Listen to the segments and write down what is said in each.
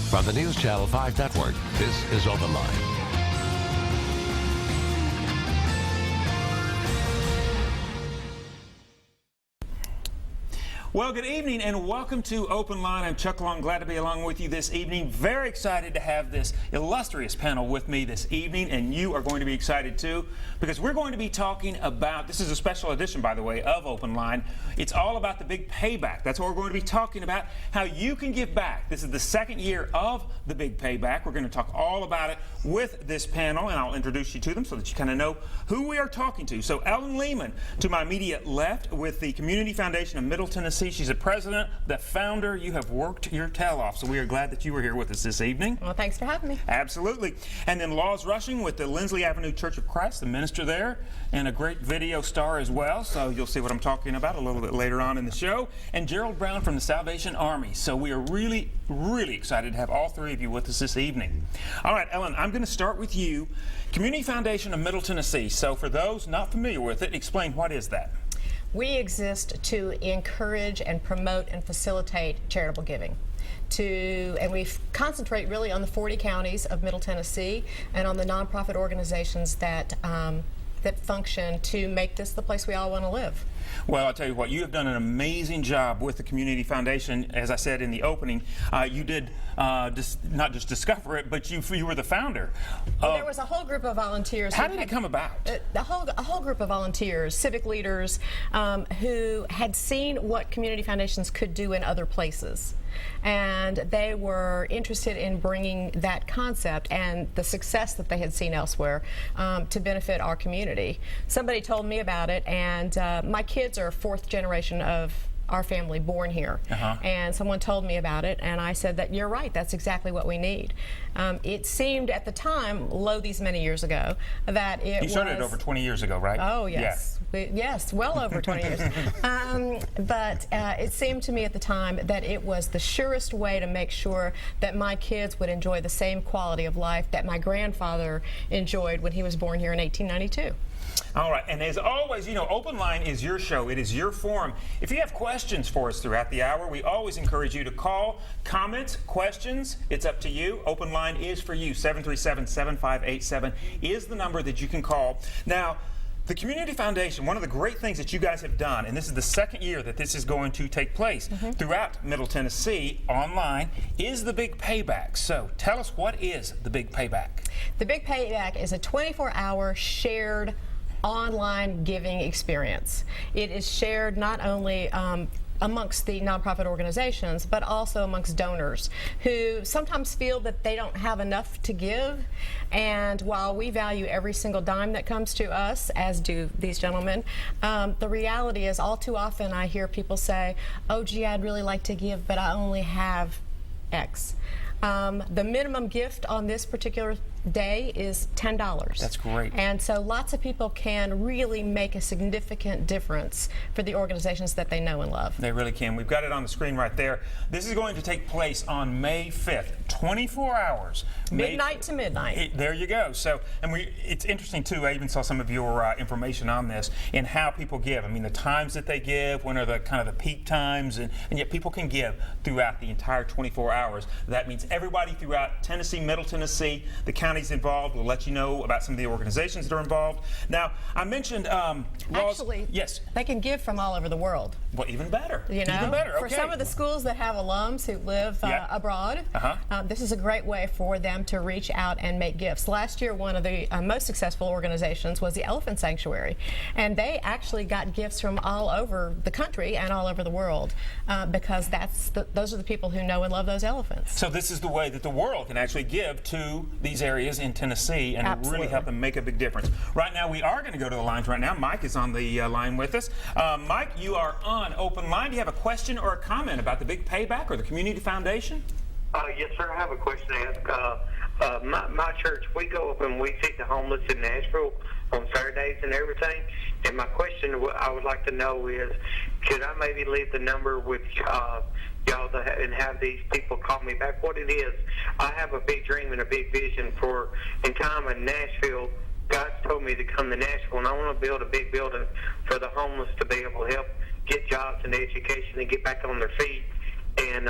From the News Channel 5 Network, this is OpenLine. Well, good evening and welcome to Open Line. I'm Chuck Long, glad to be along with you this evening. Very excited to have this illustrious panel with me this evening, and you are going to be excited too, because we're going to be talking about, this is a special edition, by the way, of Open Line. It's all about the Big Payback. That's what we're going to be talking about, how you can give back. This is the second year of the Big Payback. We're going to talk all about it with this panel, and I'll introduce you to them so that you kind of know who we are talking to. So Ellen Lehman, to my immediate left, with the Community Foundation of Middle Tennessee. She's the president, the founder. You have worked your tail off, so we are glad that you were here with us this evening. Well, thanks for having me. Absolutely. And then Laws Rushing with the Lindsley Avenue Church of Christ, the minister there, and a great video star as well, so you'll see what I'm talking about a little bit later on in the show. And Gerald Brown from the Salvation Army. So we are really, really excited to have all three of you with us this evening. All right, Ellen, I'm going to start with you. Community Foundation of Middle Tennessee. So for those not familiar with it, explain what is that? We exist to encourage and promote and facilitate charitable giving. And we concentrate really on the 40 counties of Middle Tennessee and on the nonprofit organizations that function to make this the place we all want to live. Well, I'll tell you what, you have done an amazing job with the Community Foundation. As I said in the opening, you did not just discover it, but you were the founder. Well, there was a whole group of volunteers. How did it come about? A whole group of volunteers, civic leaders, who had seen what community foundations could do in other places. And they were interested in bringing that concept and the success that they had seen elsewhere to benefit our community. Somebody told me about it, and my kids are fourth generation of our family born here. And someone told me about it, and I said that you're right, that's exactly what we need. It seemed at the time, these many years ago, that it was... You started it over 20 years ago, right? Oh, yes. Yeah. Yes, well over 20 years. But it seemed to me at the time that it was the surest way to make sure that my kids would enjoy the same quality of life that my grandfather enjoyed when he was born here in 1892. All right, and as always, you know, Open Line is your show. It is your forum. If you have questions for us throughout the hour, we always encourage you to call, comment, questions. It's up to you. Open Line is for you. 737-7587 is the number that you can call. Now, the Community Foundation, one of the great things that you guys have done, and this is the second year that this is going to take place throughout Middle Tennessee online, is the Big Payback. So tell us, what is the Big Payback? The Big Payback is a 24-hour shared online giving experience. It is shared not only amongst the nonprofit organizations, but also amongst donors who sometimes feel that they don't have enough to give. And while we value every single dime that comes to us, as do these gentlemen, the reality is all too often I hear people say, oh gee, I'd really like to give, but I only have X. The minimum gift on this particular day is $10. That's great. And so lots of people can really make a significant difference for the organizations that they know and love. They really can. We've got it on the screen right there. This is going to take place on May 5th, 24 hours. Midnight to midnight. There you go. So, and it's interesting too, I even saw some of your information on this and how people give. I mean, the times that they give, when are the kind of the peak times, and yet people can give throughout the entire 24 hours. That means everybody throughout Tennessee, Middle Tennessee, the counties involved. We'll let you know about some of the organizations that are involved. Now, I mentioned actually, yes, they can give from all over the world. Well, even better. You know, even better. Okay. For some of the schools that have alums who live abroad, this is a great way for them to reach out and make gifts. Last year, one of the most successful organizations was the Elephant Sanctuary, and they actually got gifts from all over the country and all over the world because those are the people who know and love those elephants. So this is the way that the world can actually give to these areas in Tennessee and really help them make a big difference. Right now, we are going to go to the lines right now. Mike is on the line with us. Mike, you are on Open Line. Do you have a question or a comment about the Big Payback or the Community Foundation? Yes, sir. I have a question to ask. My church, we go up and we feed the homeless in Nashville on Saturdays and everything. And my question I would like to know is, could I maybe leave the number with y'all and have these people call me back? What it is, I have a big dream and a big vision for, in time in Nashville, God's told me to come to Nashville, and I want to build a big building for the homeless to be able to help get jobs and education and get back on their feet. And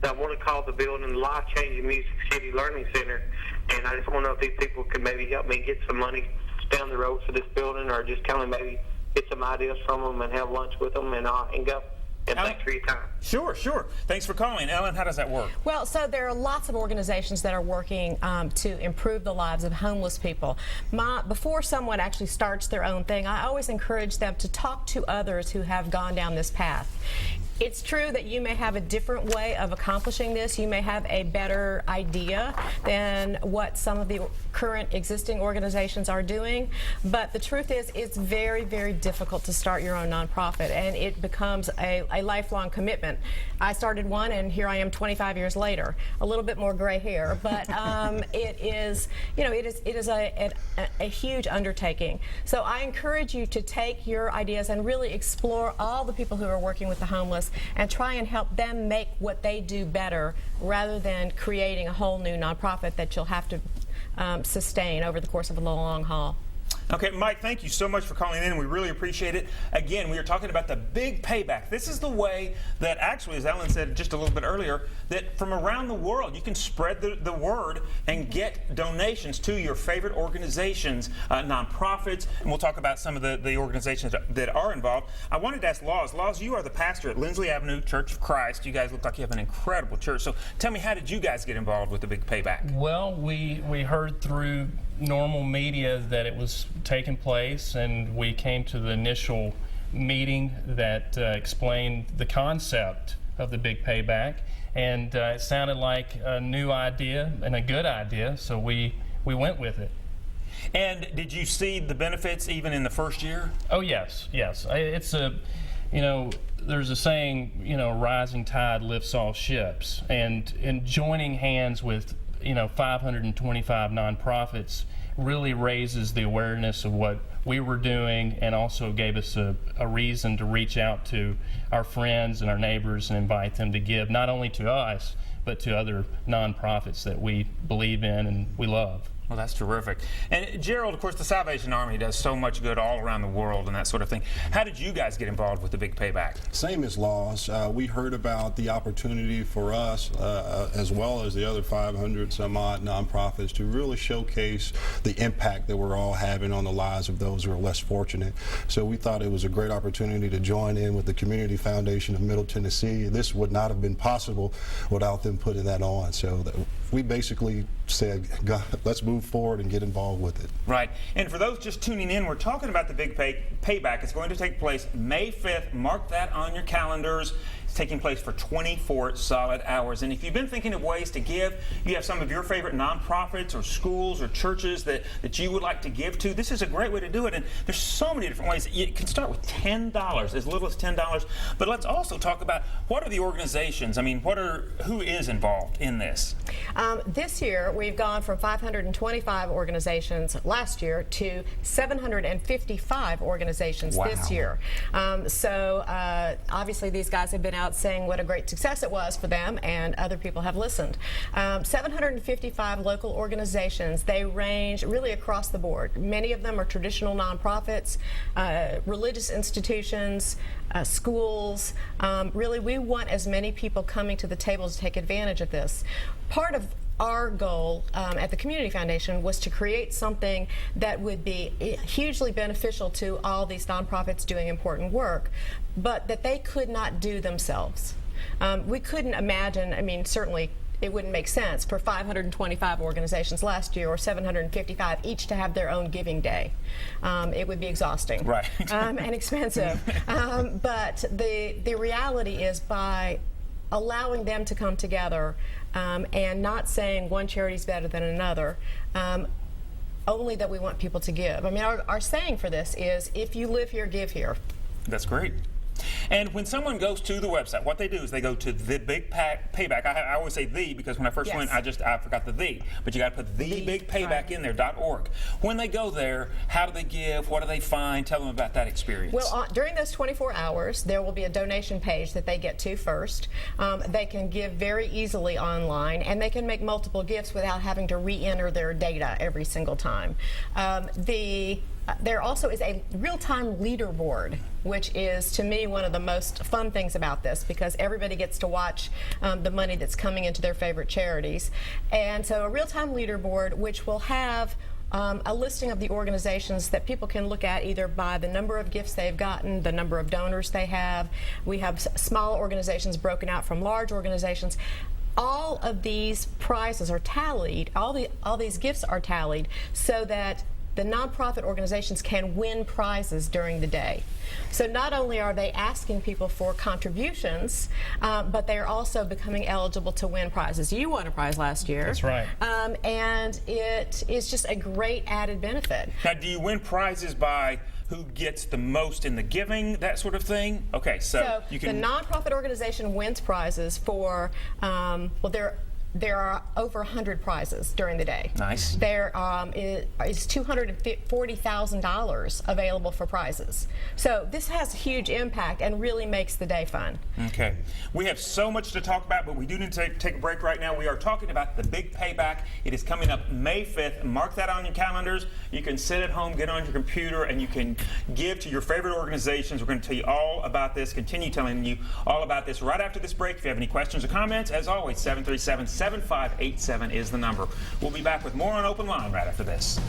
I want to call the building Life Changing Music City Learning Center, and I just want to know if these people could maybe help me get some money down the road for this building, or just kind of maybe get some ideas from them and have lunch with them and go. And thanks for your time. Sure. Thanks for calling. Ellen, how does that work? Well, so there are lots of organizations that are working to improve the lives of homeless people. Before someone actually starts their own thing, I always encourage them to talk to others who have gone down this path. It's true that you may have a different way of accomplishing this. You may have a better idea than what some of the current existing organizations are doing. But the truth is, it's very, very difficult to start your own nonprofit, and it becomes a lifelong commitment. I started one, and here I am 25 years later. A little bit more gray hair, but it is a huge undertaking. So I encourage you to take your ideas and really explore all the people who are working with the homeless and try and help them make what they do better, rather than creating a whole new nonprofit that you'll have to sustain over the course of a long haul. Okay, Mike, thank you so much for calling in. We really appreciate it. Again, we are talking about the Big Payback. This is the way that actually, as Ellen said just a little bit earlier, that from around the world you can spread the word and get donations to your favorite organizations, nonprofits, and we'll talk about some of the organizations that are involved. I wanted to ask Laws. Laws, you are the pastor at Lindsley Avenue Church of Christ. You guys look like you have an incredible church. So tell me, how did you guys get involved with the Big Payback? Well, we heard through normal media that it was taking place, and we came to the initial meeting that explained the concept of the Big Payback, and it sounded like a new idea and a good idea, so we went with it. And did you see the benefits even in the first year? Oh yes. It's there's a saying, rising tide lifts all ships, and in joining hands with 525 nonprofits really raises the awareness of what we were doing, and also gave us a reason to reach out to our friends and our neighbors and invite them to give, not only to us, but to other nonprofits that we believe in and we love. Well, that's terrific. And Gerald, of course, the Salvation Army does so much good all around the world and that sort of thing. How did you guys get involved with the Big Payback? Same as Laws. We heard about the opportunity for us, as well as the other 500 some odd nonprofits, to really showcase the impact that we're all having on the lives of those who are less fortunate. So we thought it was a great opportunity to join in with the Community Foundation of Middle Tennessee. This would not have been possible without them putting that on. So we basically said, God, let's move forward and get involved with it. Right. And for those just tuning in, we're talking about the Big Payback. It's going to take place May 5th. Mark that on your calendars. It's taking place for 24 solid hours. And if you've been thinking of ways to give, you have some of your favorite nonprofits or schools or churches that you would like to give to, this is a great way to do it. And there's so many different ways. You can start with $10, as little as $10. But let's also talk about, what are the organizations? I mean, who is involved in this? This year, we've gone from 525 organizations last year to 755 organizations this year. So obviously these guys have been out saying what a great success it was for them, and other people have listened. 755 local organizations. They range really across the board. Many of them are traditional nonprofits, religious institutions, schools. Really, we want as many people coming to the table to take advantage of this. Part of our goal at the Community Foundation was to create something that would be hugely beneficial to all these nonprofits doing important work, but that they could not do themselves. We couldn't imagine, I mean, certainly it wouldn't make sense for 525 organizations last year, or 755 each, to have their own giving day. It would be exhausting, right? And expensive. But the reality is, by allowing them to come together and not saying one charity is better than another, only that we want people to give. I mean, our saying for this is, if you live here, give here. That's great. And when someone goes to the website, what they do is they go to the Big Payback. I always say the, because when I first went, I forgot the the. But you got to put the Big Payback in there, .org. When they go there, how do they give? What do they find? Tell them about that experience. Well, during those 24 hours, there will be a donation page that they get to first. They can give very easily online, and they can make multiple gifts without having to re-enter their data every single time. The there also is a real-time leaderboard, which is, to me, one of the most fun things about this, because everybody gets to watch the money that's coming into their favorite charities. And so a real-time leaderboard, which will have a listing of the organizations that people can look at either by the number of gifts they've gotten, the number of donors they have. We have small organizations broken out from large organizations. All of these prizes are tallied, all these gifts are tallied, so that the nonprofit organizations can win prizes during the day. So not only are they asking people for contributions, but they are also becoming eligible to win prizes. You won a prize last year. That's right. And it is just a great added benefit. Now, do you win prizes by who gets the most in the giving, that sort of thing? Okay, so you can. The nonprofit organization wins prizes for, there are over 100 prizes during the day. Nice. There is $240,000 available for prizes. So this has a huge impact and really makes the day fun. Okay. We have so much to talk about, but we do need to take a break right now. We are talking about the Big Payback. It is coming up May 5th. Mark that on your calendars. You can sit at home, get on your computer, and you can give to your favorite organizations. We're going to tell you all about this, continue telling you all about this right after this break. If you have any questions or comments, as always, 737-7587 is the number. We'll be back with more on Open Line right after this.